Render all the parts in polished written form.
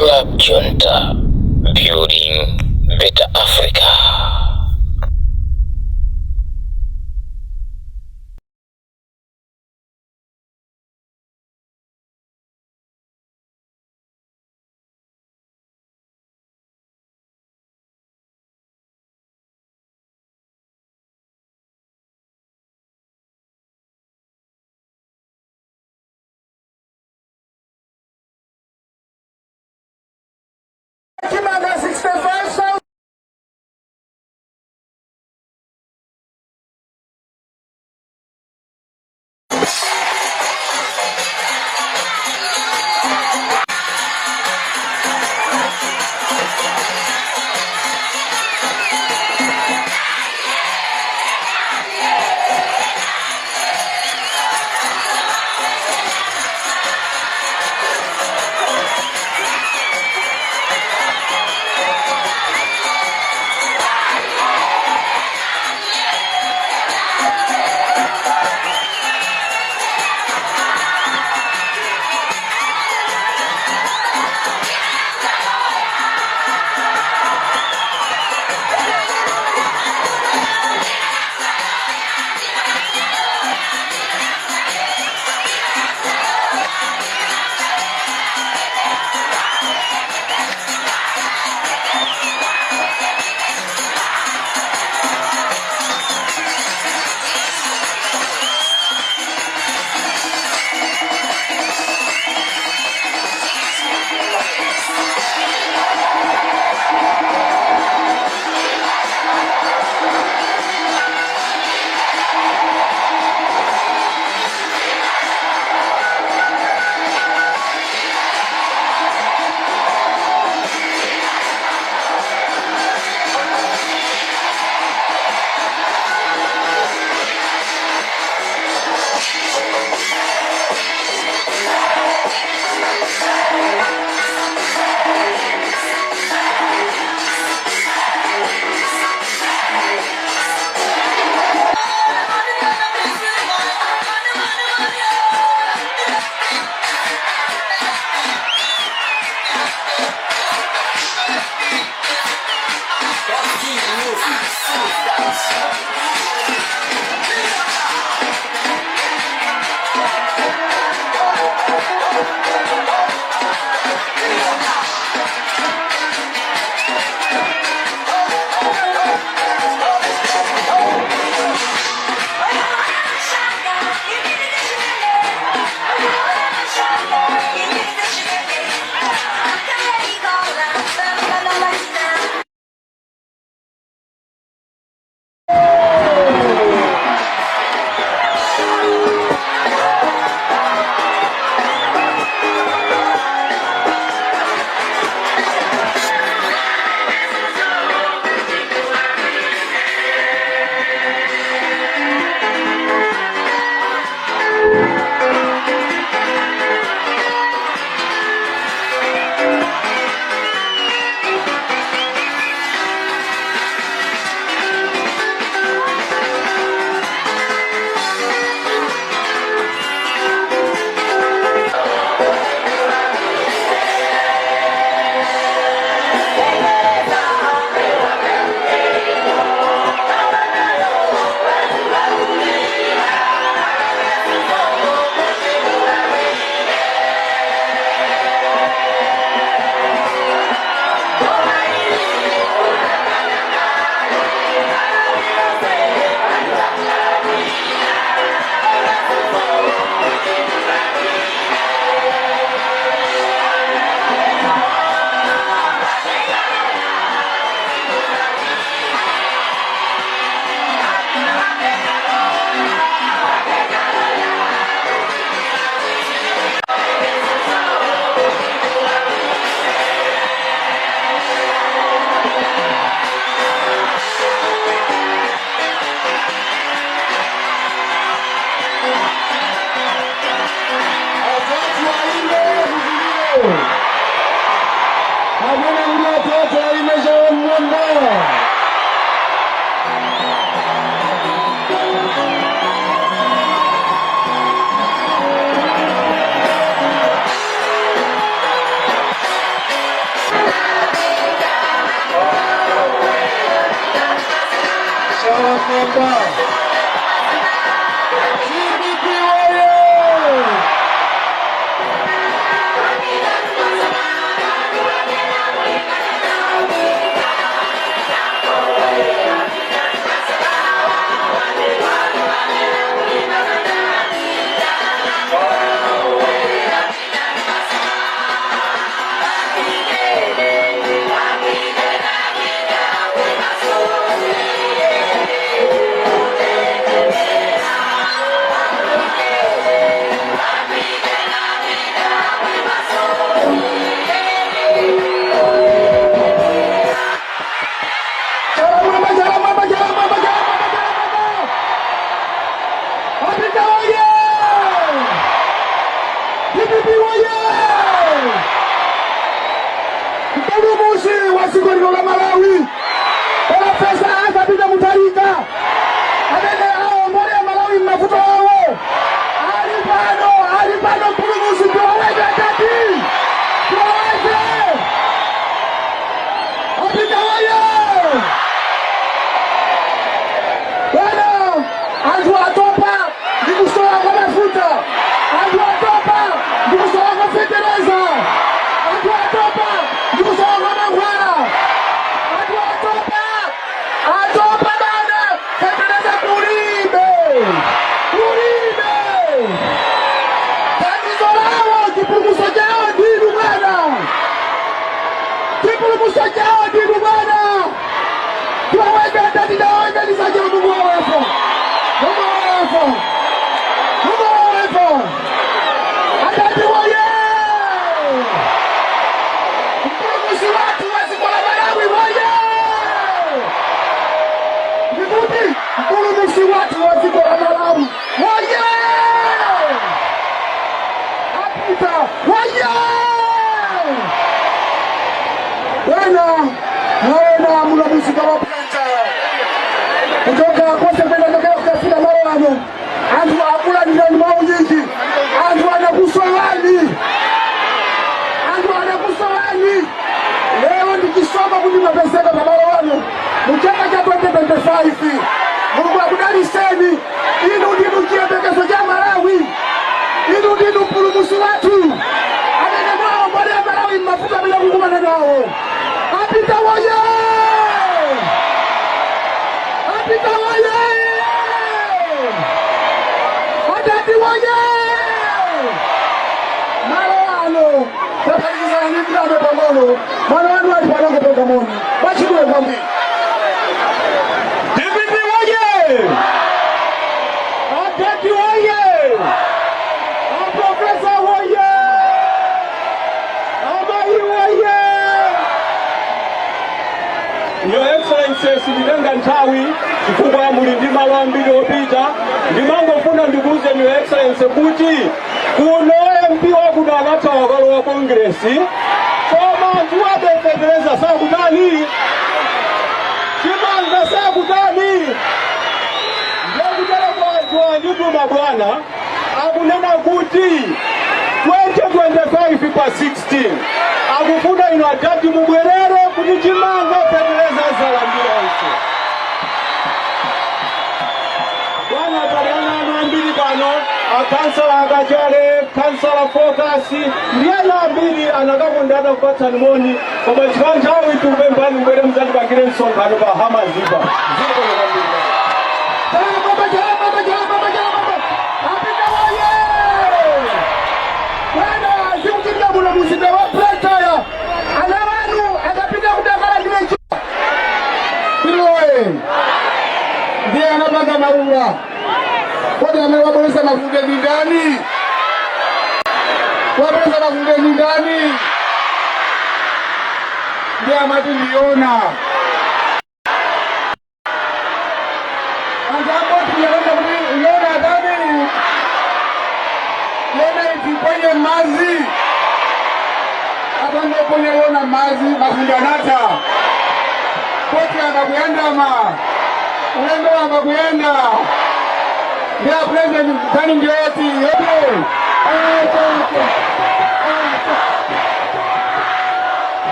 Club Junta, building better Africa.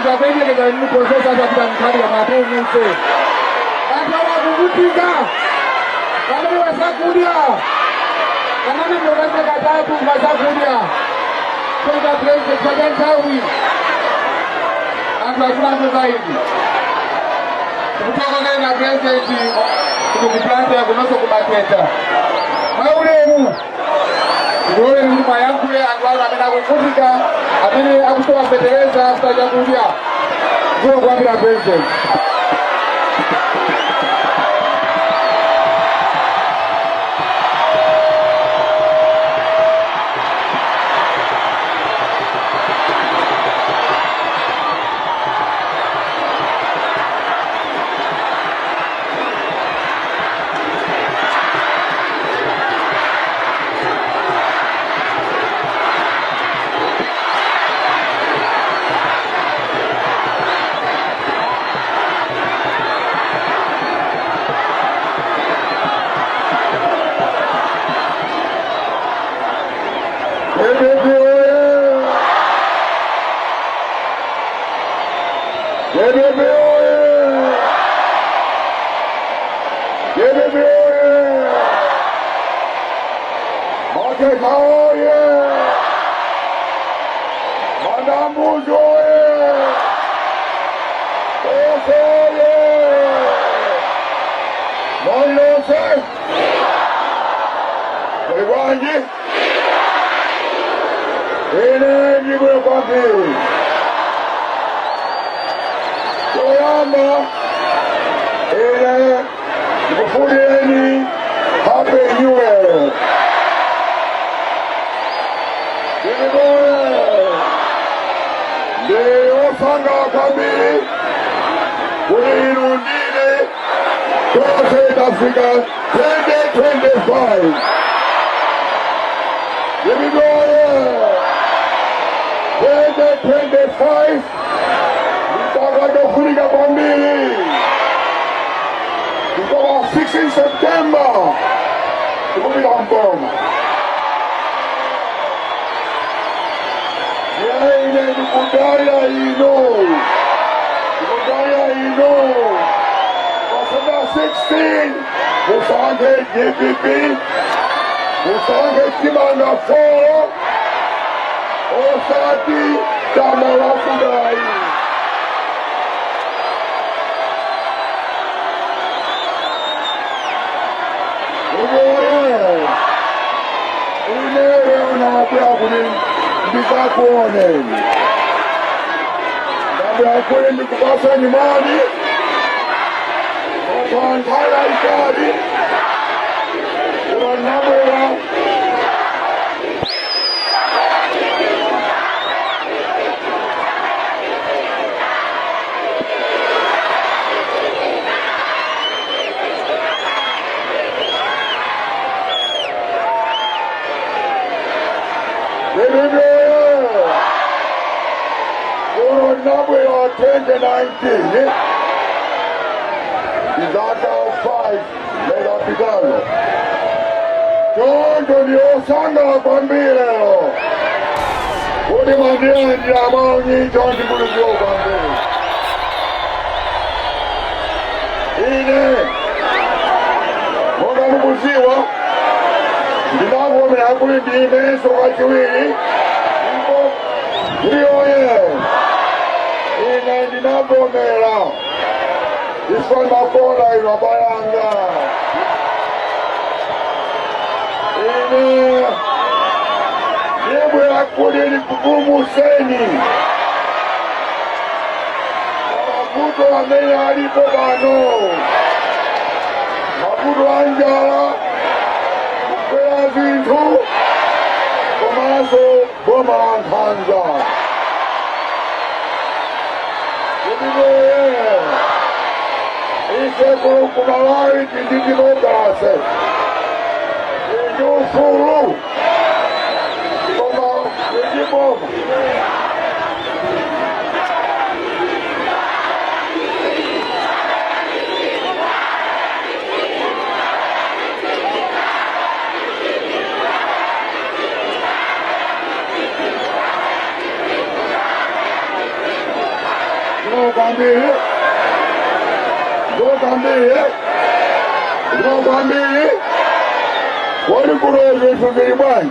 Akakwengekeza muprocesa atakutamkhalira mapenese atala kuvutika kamene wasakudya kamene mnokase katatu masakudya toka president chakantawi anthu afulanso zaidi kutokokele na president kukuplante yakunoso kumaketa maulemu ndiole kuti mayankhule anthu anu amene akuvutika amene akusowapetereza after chakudya ndiwo kwambira president. Happy New Year! Osanga Kabili, Unirundine, Crossed Africa 2025. Here we go, 2025. Africa Kabili. It's about 16 September. It will be on bomb. Budaya ino. Pasada 16. Musange GPP. Musange Kimanda 4. Osati Tamara Fudai. Kuone ni kupasa nyumbani kwa ntala ikadi kwa namwela number of 2019 is out of 5 mega pidalo. John Osanga Bambino. What am I doing? Yamani John Bulu Bambino. Ine. Moga Muziwa. The woman I couldn't be there, so I do it. Ndinabomera ifana kola irabayanga ine yebwe akuli kugumu seni mabuto amene alipo bano mabuto anjala kukwera zinthu komanso boma la Nkhanza. Ise kumalai tindikino dase. Inyo furu. Koma ejibom. mbili. Wali kuroze sugiri bwanyi.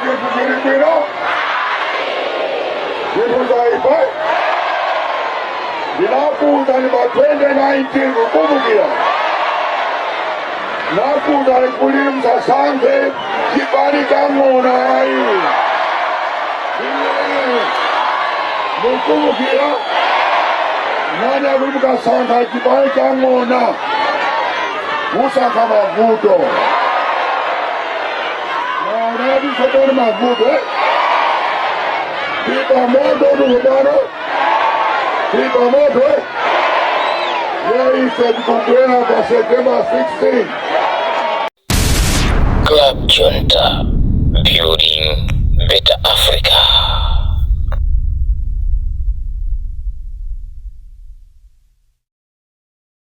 Sugiri bwino. Zaipa. Dinakuza ni 2019 kukumbukia. Nakuza ni kulimu sasante kibali kamona ayi. Mukumbukia. Nani akumbuka santa kibali kamona. Musa kama vuto. Na nadi saboni mavuto. Pipa moto nukubano. Pipa moto. Yeye said kukwea kwa September 16. Club Junta.